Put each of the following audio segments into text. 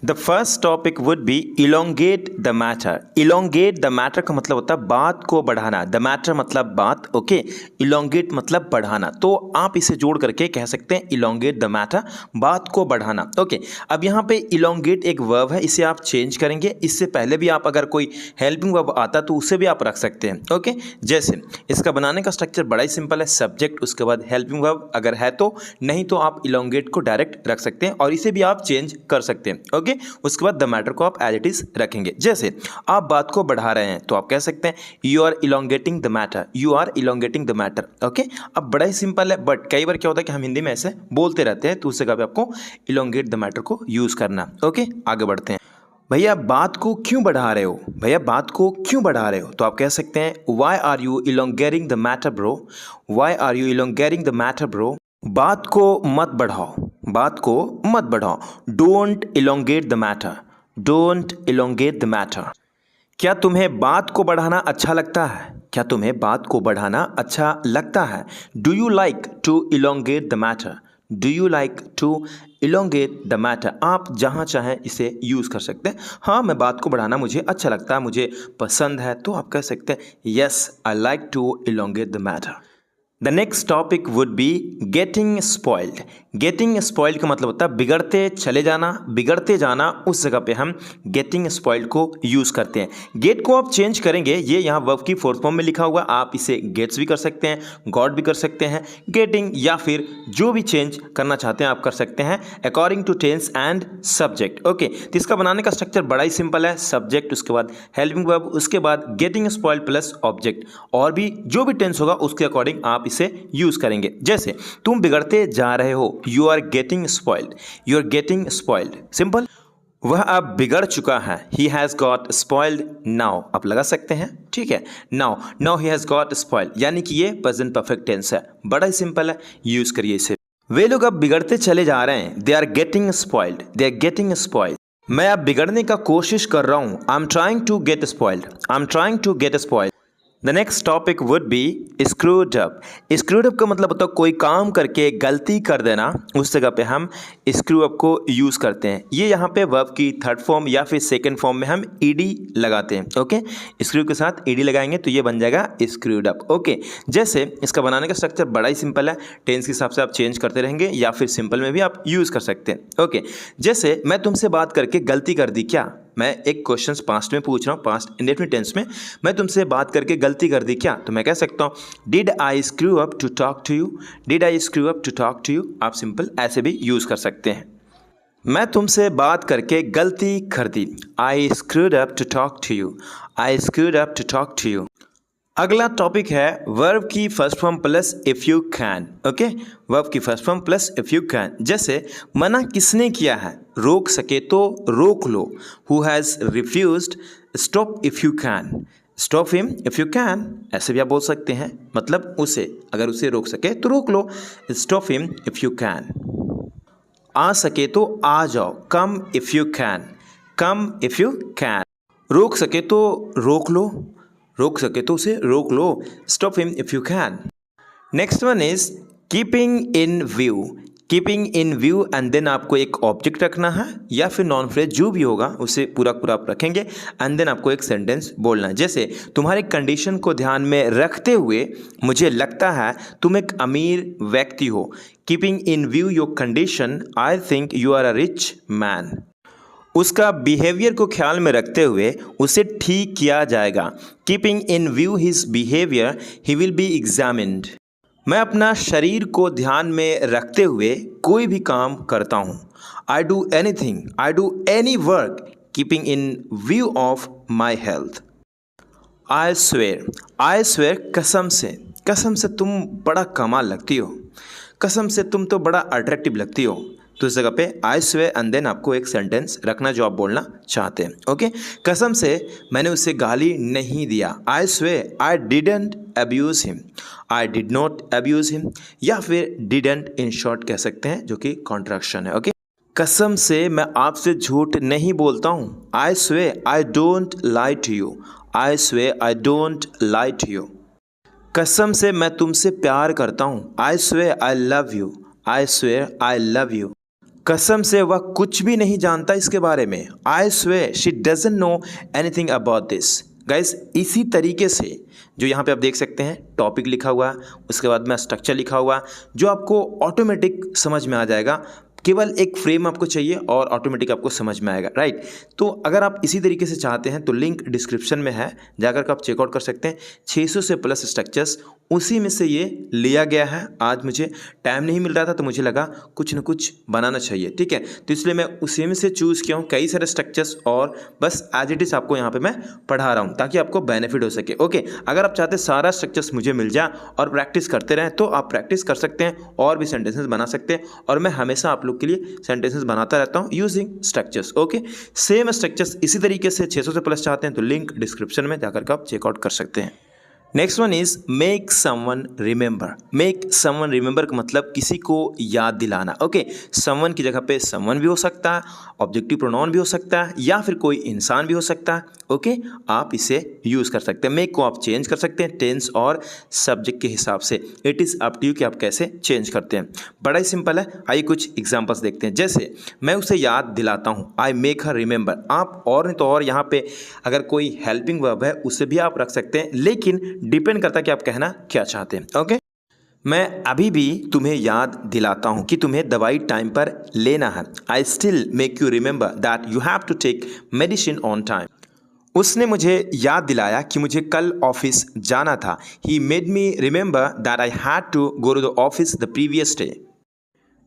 The first topic would B elongate the matter. Elongate the matter का मतलब होता है बात को बढ़ाना। द मैटर मतलब बात, ओके। इलोंगेट मतलब बढ़ाना, तो आप इसे जोड़ करके कह सकते हैं इलोंगेट द मैटर, बात को बढ़ाना, ओके। अब यहाँ पे इलोंगेट एक वर्ब है, इसे आप चेंज करेंगे। इससे पहले भी आप अगर कोई हेल्पिंग वर्ब आता तो उसे भी आप रख सकते हैं, ओके। जैसे इसका बनाने का स्ट्रक्चर बड़ा ही सिंपल है, सब्जेक्ट उसके बाद हेल्पिंग वर्ब अगर है तो, नहीं तो आप इलोंगेट को डायरेक्ट रख सकते हैं और इसे भी आप चेंज कर सकते हैं, ओके। उसके बाद द मैटर को आप एज इट इज रखेंगे। जैसे आप बात को बढ़ा रहे हैं तो आप कह सकते हैं you are elongating the matter, you are elongating the matter, okay. अब बड़ा ही सिंपल है, बट कई बार क्या होता है कि हम हिंदी में ऐसे बोलते रहते हैं, तो उससे कभी आपको इलोंगेट द मैटर को यूज करना, ओके। आगे बढ़ते हैं। भैया बात को क्यों बढ़ा रहे हो, भैया बात को क्यों बढ़ा रहे हो, तो आप कह सकते हैं why are you elongating the matter bro, why are you elongating the matter bro. बात को मत बढ़ाओ, बात को मत बढ़ाओ। Don't elongate the matter, don't elongate the matter. क्या तुम्हें बात को बढ़ाना अच्छा लगता है, क्या तुम्हें बात को बढ़ाना अच्छा लगता है। Do you like to elongate the matter, do you like to elongate the matter. आप जहाँ चाहें इसे यूज़ कर सकते हैं। हाँ, मैं बात को बढ़ाना मुझे अच्छा लगता है, मुझे पसंद है, तो आप कह सकते हैं yes I like to elongate the matter. The next topic would be getting spoiled. Getting spoiled का मतलब होता है बिगड़ते चले जाना, बिगड़ते जाना। उस जगह पे हम गेटिंग स्पॉइल्ड को यूज़ करते हैं। गेट को आप चेंज करेंगे, ये यहाँ वर्ब की फोर्थ फॉर्म में लिखा हुआ, आप इसे गेट्स भी कर सकते हैं, गॉट भी कर सकते हैं, गेटिंग, या फिर जो भी चेंज करना चाहते हैं आप कर सकते हैं according to tense and subject, okay. तो इसका बनाने का स्ट्रक्चर बड़ा ही सिंपल है, सब्जेक्ट उसके बाद हेल्पिंग वर्ब उसके बाद गेटिंग स्पॉइल्ड प्लस ऑब्जेक्ट, और भी जो भी टेंस होगा उसके अकॉर्डिंग आप इसे यूज करेंगे। जैसे तुम बिगड़ते जा रहे हो, you are getting spoiled, you are getting spoiled, simple. वह अब बिगड़ चुका है, he has got spoiled now, आप लगा सकते हैं, ठीक है। Now, now he has got spoiled, यानी कि ये प्रेजेंट परफेक्ट टेंस है, बड़ा ही सिंपल है, यूज करिए इसे। वे लोग अब बिगड़ते चले जा रहे हैं, they are getting spoiled, they are getting spoiled. मैं अब बिगड़ने का कोशिश कर रहा हूं, I am trying to get spoiled, I am trying to get spoiled. The next topic would be screwed up. Screwed up का मतलब होता है कोई काम करके गलती कर देना, उस जगह पे हम स्क्रू अप को यूज़ करते हैं। ये यहाँ पे वर्ब की थर्ड फॉर्म या फिर सेकंड फॉर्म में हम ईडी लगाते हैं, ओके। स्क्रू के साथ ईडी लगाएंगे तो ये बन जाएगा स्क्रूड अप, ओके। जैसे इसका बनाने का स्ट्रक्चर बड़ा ही सिंपल है, टेंस के हिसाब से आप चेंज करते रहेंगे या फिर सिंपल में भी आप यूज़ कर सकते हैं, ओके। जैसे मैं तुमसे बात करके गलती कर दी क्या, मैं एक क्वेश्चन पास्ट में पूछ रहा हूँ, पास्ट इंडेफिनिट टेंस में, मैं तुमसे बात करके गलती कर दी क्या, तो मैं कह सकता हूँ did I screw up to talk to you, did I screw up to talk to you. आप सिंपल ऐसे भी यूज़ कर सकते हैं। मैं तुमसे बात करके गलती कर दी, I screwed up to talk to you, I screwed up to talk to you. अगला टॉपिक है वर्ब की first form plus if you can, okay. Verb की first form plus if you can. जैसे मना किसने किया है, रोक सके तो रोक लो, who has refused stop if you can, stop him if you can. ऐसे भी आप बोल सकते हैं, मतलब उसे, अगर उसे रोक सके तो रोक लो, stop him if you can. आ सके तो आ जाओ, come if you can, come if you can. रोक सके तो रोक लो, रोक सके तो उसे रोक लो, stop him if you can. Next one is keeping in view. Keeping in view and then आपको एक ऑब्जेक्ट रखना है या फिर नॉन फ्रेज जो भी होगा उसे पूरा पूरा आप रखेंगे एंड देन आपको एक सेंटेंस बोलना है। जैसे तुम्हारी कंडीशन को ध्यान में रखते हुए मुझे लगता है तुम एक अमीर व्यक्ति हो। Keeping in view your condition I think you are a rich man. उसका बिहेवियर को ख्याल में रखते हुए उसे ठीक किया जाएगा। Keeping in view his behaviour he will be examined. मैं अपना शरीर को ध्यान में रखते हुए कोई भी काम करता हूँ। I do anything, I do any work keeping in view of my health. I swear कसम से, कसम से तुम बड़ा कमाल लगती हो, कसम से तुम तो बड़ा अट्रैक्टिव लगती हो। तो इस जगह पे आई स्वेयर एंड देन आपको एक सेंटेंस रखना जो आप बोलना चाहते हैं, ओके। कसम से मैंने उसे गाली नहीं दिया, आई swear I didn't abuse him, I did not abuse him, या फिर डिडंट इन शॉर्ट कह सकते हैं जो कि कॉन्ट्रैक्शन है, ओके। कसम से मैं आपसे झूठ नहीं बोलता हूँ, I swear I don't lie to you, I swear I don't lie to you. कसम से मैं तुमसे प्यार करता हूँ, I swear I love you, I swear I love you. कसम से वह कुछ भी नहीं जानता इसके बारे में। I swear she doesn't know anything about this. Guys इसी तरीके से जो यहाँ पे आप देख सकते हैं टॉपिक लिखा हुआ, उसके बाद में स्ट्रक्चर लिखा हुआ, जो आपको ऑटोमेटिक समझ में आ जाएगा। केवल एक फ्रेम आपको चाहिए और ऑटोमेटिक आपको समझ में आएगा, राइट। तो अगर आप इसी तरीके से चाहते हैं तो लिंक डिस्क्रिप्शन में है, जाकर के आप चेकआउट कर सकते हैं। 600 से प्लस स्ट्रक्चर्स, उसी में से ये लिया गया है। आज मुझे टाइम नहीं मिल रहा था तो मुझे लगा कुछ ना कुछ बनाना चाहिए, ठीक है। तो इसलिए मैं उसी में से चूज़ किया हूँ कई सारे स्ट्रक्चर्स, और बस एज इट इज़ आपको यहाँ पे मैं पढ़ा रहा हूँ ताकि आपको बेनिफिट हो सके। ओके, अगर आप चाहते सारा स्ट्रक्चर्स मुझे मिल जाए और प्रैक्टिस करते रहें तो आप प्रैक्टिस कर सकते हैं और भी सेंटेंसेस बना सकते हैं, और मैं हमेशा आप लोग के लिए सेंटेंसेस बनाता रहता हूँ using structures. Okay, same structures इसी तरीके से 600 से प्लस चाहते हैं तो लिंक डिस्क्रिप्शन में जाकर के आप चेकआउट कर सकते हैं। Next one is make someone remember. Make someone remember का मतलब किसी को याद दिलाना। ओके, समवन की जगह पे समवन भी हो सकता है, ऑब्जेक्टिव प्रोनाउन भी हो सकता है, या फिर कोई इंसान भी हो सकता है। ओके, आप इसे यूज़ कर सकते हैं। मेक को आप चेंज कर सकते हैं टेंस और सब्जेक्ट के हिसाब से। It is up to you कि आप कैसे चेंज करते हैं। बड़ा ही सिंपल है, आइए कुछ एग्जाम्पल्स देखते हैं। जैसे मैं उसे याद दिलाता हूँ, आई मेक हर रिमेंबर। आप और नहीं तो और यहाँ पे अगर कोई हेल्पिंग वर्ब है उसे भी आप रख सकते हैं, लेकिन डिपेंड करता है कि आप कहना क्या चाहते हैं। ओके, मैं अभी भी तुम्हें याद दिलाता हूँ कि तुम्हें दवाई टाइम पर लेना है। I still make you remember that you have to take medicine on time. उसने मुझे याद दिलाया कि मुझे कल ऑफिस जाना था। He made me remember that I had to go to the office the previous day.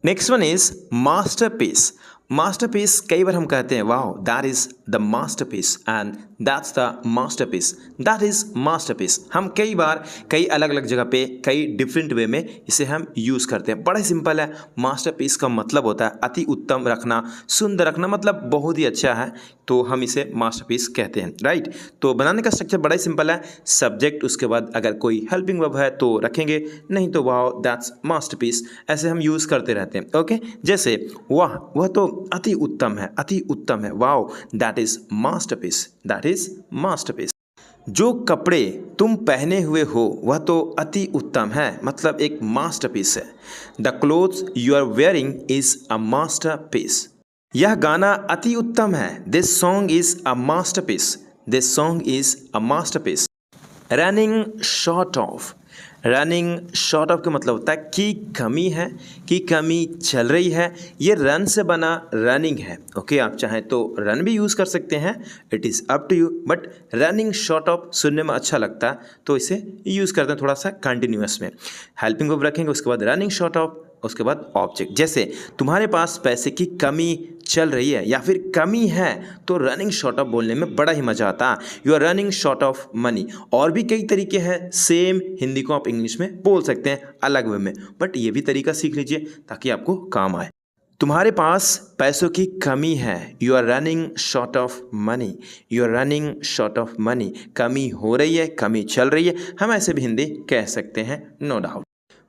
Next one is masterpiece. Masterpiece कई बार हम कहते हैं wow that is the masterpiece and that's the masterpiece, that is masterpiece. हम कई बार कई अलग अलग जगह पे कई डिफरेंट वे में इसे हम यूज़ करते हैं। बड़ा ही सिंपल है, मास्टरपीस का मतलब होता है अति उत्तम रखना, सुंदर रखना, मतलब बहुत ही अच्छा है, तो हम इसे मास्टरपीस कहते हैं, राइट। तो बनाने का स्ट्रक्चर बड़ा ही सिंपल है, सब्जेक्ट, उसके बाद अगर कोई हेल्पिंग वर्ब है तो रखेंगे, नहीं तो वाओ दैट्स मास्टरपीस, ऐसे हम यूज़ करते रहते हैं। ओके, जैसे वह तो अति उत्तम है, अति उत्तम है, wow that is masterpiece, that is masterpiece. जो कपड़े तुम पहने हुए हो वह तो अति उत्तम है, मतलब एक मास्टरपीस है। The clothes you are wearing is a masterpiece. यह गाना अति उत्तम है, this song is a masterpiece, this song is a masterpiece. Running short of. Running short of का मतलब होता है कि कमी है, कि कमी चल रही है। ये रन से बना रनिंग है। ओके, आप चाहें तो रन भी यूज़ कर सकते हैं, it is up to you, but running short of सुनने में अच्छा लगता है तो इसे यूज़ करते हैं थोड़ा सा कंटिन्यूअस में। हेल्पिंग वर्ब रखेंगे, उसके बाद रनिंग शॉर्ट ऑफ, उसके बाद ऑब्जेक्ट। जैसे तुम्हारे पास पैसे की कमी चल रही है या फिर कमी है तो रनिंग शॉर्ट ऑफ बोलने में बड़ा ही मज़ा आता है, you are running short of money. और भी कई तरीके हैं, सेम हिंदी को आप इंग्लिश में बोल सकते हैं अलग वे में, बट ये भी तरीका सीख लीजिए ताकि आपको काम आए। तुम्हारे पास पैसों की कमी है, you are running short of money, you are running short of money. कमी हो रही है, कमी चल रही है, हम ऐसे भी हिंदी कह सकते हैं, नो डाउट।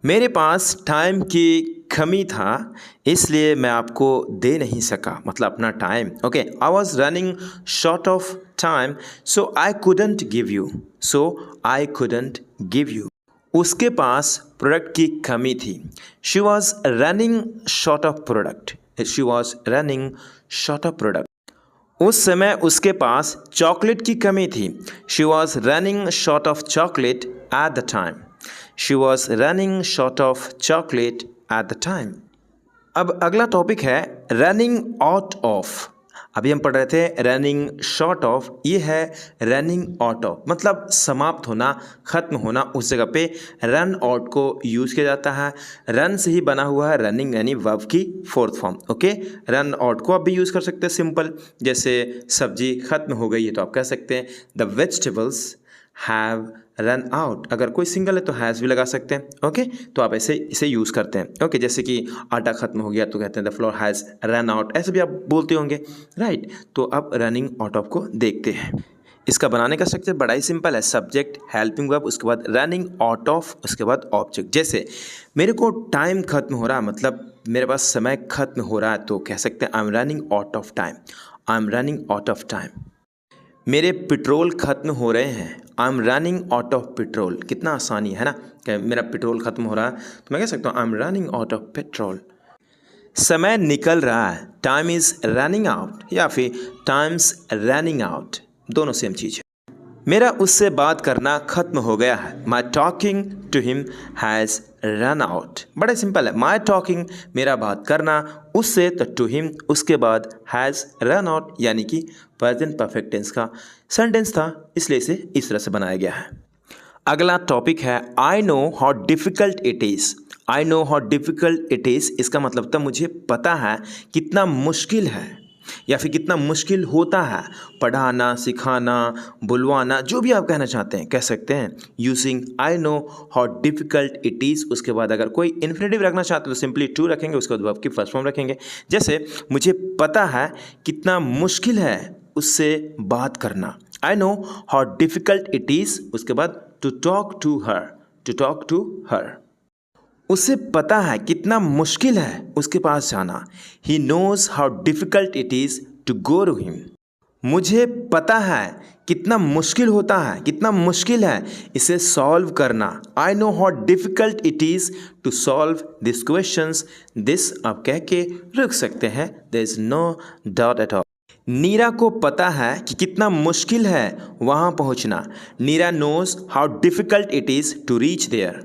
मेरे पास टाइम की कमी था इसलिए मैं आपको दे नहीं सका, मतलब अपना time. Okay, I was running short of time so I couldn't give you, so I couldn't give you. उसके पास प्रोडक्ट की कमी थी, she was running short of product, she was running short of product. उस समय उसके पास chocolate की कमी थी, she was running short of chocolate at the time, she was running short of chocolate at the time. अब अगला topic है running out of. अभी हम पढ़ रहे थे रनिंग शॉर्ट ऑफ, ये है रनिंग आउट ऑफ, मतलब समाप्त होना, खत्म होना। उस जगह पे रन आउट को यूज़ किया जाता है। रन से ही बना हुआ है रनिंग, यानी वर्ब की fourth form. Okay, run out को आप भी यूज़ कर सकते हैं सिंपल, जैसे सब्जी खत्म हो गई है तो आप कह सकते हैं the vegetables have run out. अगर कोई सिंगल है तो हैज़ भी लगा सकते हैं। ओके, तो आप ऐसे इसे यूज़ करते हैं। ओके, जैसे कि आटा खत्म हो गया तो कहते हैं the floor has run out, ऐसे भी आप बोलते होंगे, राइट। तो अब रनिंग आउट ऑफ को देखते हैं। इसका बनाने का स्ट्रक्चर बड़ा ही सिंपल है, सब्जेक्ट, हेल्पिंग वर्ब, उसके बाद रनिंग आउट ऑफ, उसके बाद ऑब्जेक्ट। जैसे मेरे को टाइम खत्म हो रहा है, मतलब मेरे पास समय खत्म हो रहा है, तो कह सकते हैं I am running out of time, I am running out of time. मेरे पेट्रोल खत्म हो रहे हैं, I am running out of petrol. कितना आसानी है ना, कि मेरा पेट्रोल खत्म हो रहा है तो मैं कह सकता हूँ I am running out of petrol. समय निकल रहा है, टाइम इज़ रनिंग आउट, या फिर टाइम्स रनिंग आउट, दोनों सेम चीज़ है। मेरा उससे बात करना ख़त्म हो गया है, my talking to him has run out. बड़ा सिंपल है, माई टॉकिंग मेरा बात करना, उससे तो टू हिम उसके बाद हैज़ रन आउट, यानी कि प्रेजेंट परफेक्ट टेंस का सेंटेंस था, इसलिए इसे इस तरह से बनाया गया है। अगला टॉपिक है I know how difficult it is. I know how difficult it is, इसका मतलब था मुझे पता है कितना मुश्किल है या फिर कितना मुश्किल होता है पढ़ाना, सिखाना, बुलवाना, जो भी आप कहना चाहते हैं कह सकते हैं using I know how difficult it is. उसके बाद अगर कोई इन्फिनेटिव रखना चाहते हैं तो सिंपली टू रखेंगे, उसके बाद आपकी फर्स्ट फॉर्म रखेंगे। जैसे मुझे पता है कितना मुश्किल है उससे बात करना, I know how difficult it is, उसके बाद to talk to her, to talk to her. उसे पता है कितना मुश्किल है उसके पास जाना, he knows how difficult it is to go to him. मुझे पता है कितना मुश्किल होता है, कितना मुश्किल है इसे सॉल्व करना, I know how difficult it is to solve this questions. This आप कह के रुक सकते हैं, there is no doubt at all. Neera को पता है कि कितना मुश्किल है वहाँ पहुँचना, Neera knows how difficult it is to reach there.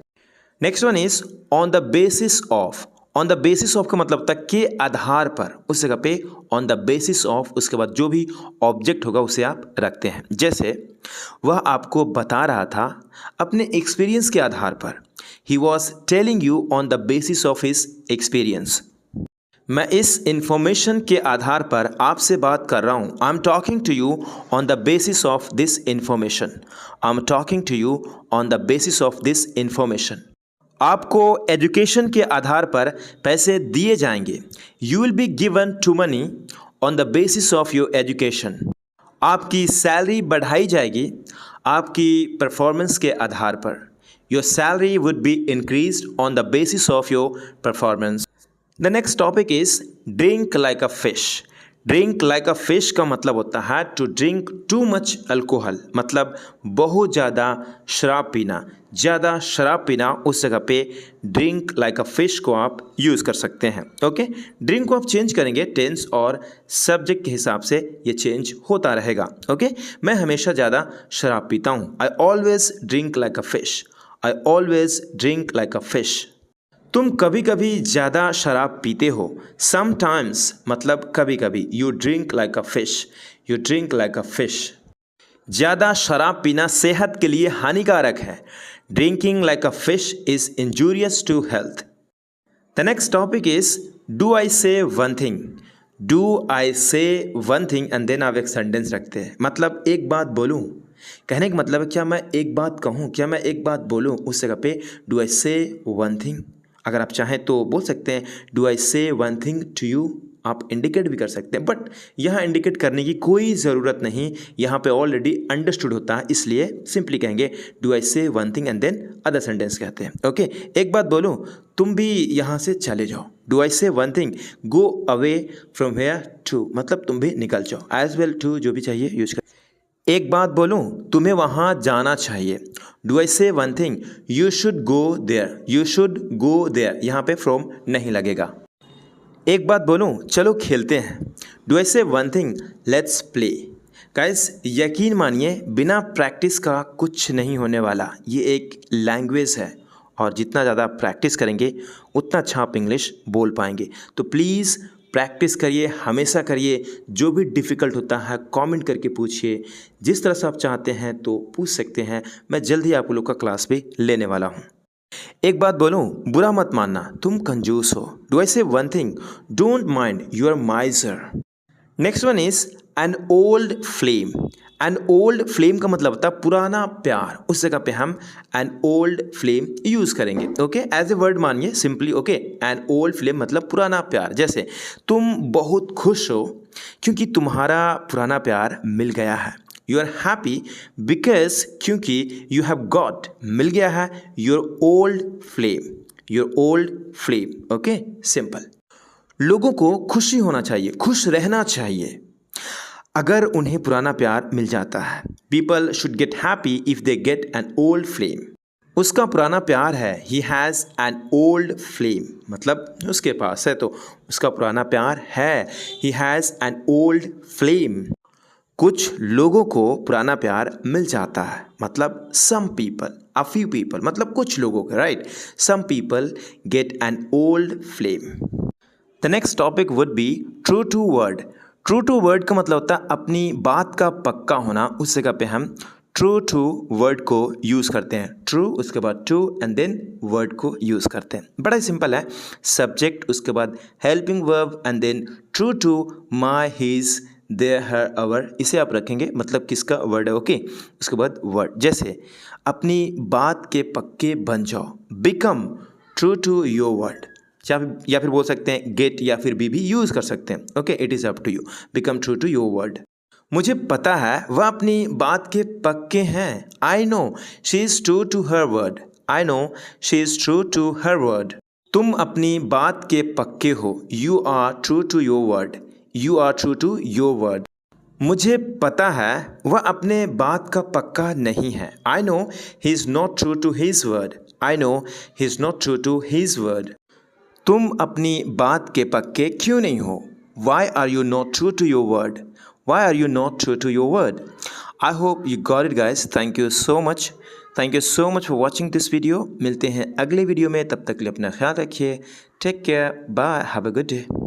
Next one is on the basis of. On the basis of का मतलब तक के आधार पर, उस जगह पे ऑन द बेसिस ऑफ, उसके बाद जो भी ऑब्जेक्ट होगा उसे आप रखते हैं। जैसे वह आपको बता रहा था अपने एक्सपीरियंस के आधार पर, he was telling you on the basis of his experience. मैं इस इंफॉर्मेशन के आधार पर आपसे बात कर रहा हूँ, I am talking to you on the basis of this information, I am talking to you on the basis of this information. आपको एजुकेशन के आधार पर पैसे दिए जाएंगे, you will be given to money on the basis of your education. आपकी salary बढ़ाई जाएगी आपकी परफॉर्मेंस के आधार पर, your salary would be increased on the basis of your performance. The next topic is drink like a fish. Drink like a fish का मतलब होता है to drink too much alcohol, मतलब बहुत ज़्यादा शराब पीना, ज़्यादा शराब पीना। उस जगह पे ड्रिंक लाइक अ फिश को आप यूज़ कर सकते हैं। ओके, ड्रिंक को आप चेंज करेंगे टेंस और सब्जेक्ट के हिसाब से, ये चेंज होता रहेगा। ओके, मैं हमेशा ज़्यादा शराब पीता हूँ, I always drink like a fish, I always drink like a fish. तुम कभी कभी ज़्यादा शराब पीते हो, समटाइम्स मतलब कभी कभी, you drink like a fish, you drink like a fish. ज़्यादा शराब पीना सेहत के लिए हानिकारक है, drinking like a fish is injurious to health. The next topic is do I say one thing. Do I say one thing and then आप एक सेंटेंस रखते हैं, मतलब एक बात बोलूँ, कहने का मतलब है क्या मैं एक बात कहूँ, क्या मैं एक बात बोलूँ, उस जगह पे do I say one thing. अगर आप चाहें तो बोल सकते हैं do I say one thing to you, आप इंडिकेट भी कर सकते हैं, बट यहाँ इंडिकेट करने की कोई ज़रूरत नहीं, यहाँ पे ऑलरेडी अंडरस्टूड होता है, इसलिए सिंपली कहेंगे do I say one thing and then other sentence कहते हैं। ओके, एक बात बोलूँ, तुम भी यहाँ से चले जाओ, do I say one thing, go away from here too, मतलब तुम भी निकल जाओ, एज वेल टू जो भी चाहिए यूज कर। एक बात बोलूँ, तुम्हें वहाँ जाना चाहिए, do I say one thing, you should go there, you should go there, यहाँ पे फ्रॉम नहीं लगेगा। एक बात बोलूँ, चलो खेलते हैं, do I say one thing, let's play. Guys यकीन मानिए बिना प्रैक्टिस का कुछ नहीं होने वाला, ये एक लैंग्वेज है और जितना ज़्यादा प्रैक्टिस करेंगे उतना अच्छा आप इंग्लिश बोल पाएंगे। तो प्लीज़ प्रैक्टिस करिए, हमेशा करिए, जो भी डिफ़िकल्ट होता है कमेंट करके पूछिए, जिस तरह से आप चाहते हैं तो पूछ सकते हैं, मैं जल्द ही आप लोग का क्लास भी लेने वाला हूँ। एक बात बोलूँ, बुरा मत मानना, तुम कंजूस हो, do I say one thing, don't mind you are miser. Next one is an old flame. An old flame का मतलब होता है पुराना प्यार, उस जगह पे हम एन ओल्ड फ्लेम यूज़ करेंगे। ओके, एज ए वर्ड मानिए simply. Okay, N old flame मतलब पुराना प्यार। जैसे तुम बहुत खुश हो क्योंकि तुम्हारा पुराना प्यार मिल गया है, यू आर हैप्पी बिकॉज क्योंकि यू हैव गॉट, मिल गया है, your old flame, your old flame. Okay, simple. लोगों को खुशी होना चाहिए, खुश रहना चाहिए अगर उन्हें पुराना प्यार मिल जाता है। People should get happy if they get an old flame. उसका पुराना प्यार है। He has an old flame, मतलब उसके पास है तो उसका पुराना प्यार है। He has an old flame. कुछ लोगों को पुराना प्यार मिल जाता है, मतलब some people, a few people, मतलब कुछ लोगों को, right. Some people get an old flame. The next topic would be true to word. True to word का मतलब होता है अपनी बात का पक्का होना। उस जगह पे हम ट्रू टू वर्ड को यूज़ करते हैं। ट्रू उसके बाद टू एंड देन वर्ड को यूज़ करते हैं। बड़ा ही सिंपल है। सब्जेक्ट उसके बाद helping verb and then true to my his their her our, इसे आप रखेंगे मतलब किसका वर्ड है, ओके। उसके बाद वर्ड, जैसे अपनी बात के पक्के बन जाओ, become true to your word, या फिर बोल सकते हैं गेट या फिर बी भी यूज़ कर सकते हैं, okay. It is up to you. Become true to your word. मुझे पता है वह अपनी बात के पक्के हैं। I know she is true to her word. I know she is true to her word. तुम अपनी बात के पक्के हो। You are true to your word. You are true to your word. मुझे पता है वह अपने बात का पक्का नहीं है। I know he is not true to his word. I know he is not true to his word. तुम अपनी बात के पक्के क्यों नहीं हो? Why are you not true to your word? Why are you not true to your word? I hope you got it guys. Thank you so much. Thank you so much for watching this video. मिलते हैं अगले video में, तब तक के लिए अपना ख्याल रखिए. Take care. Bye. Have a good day.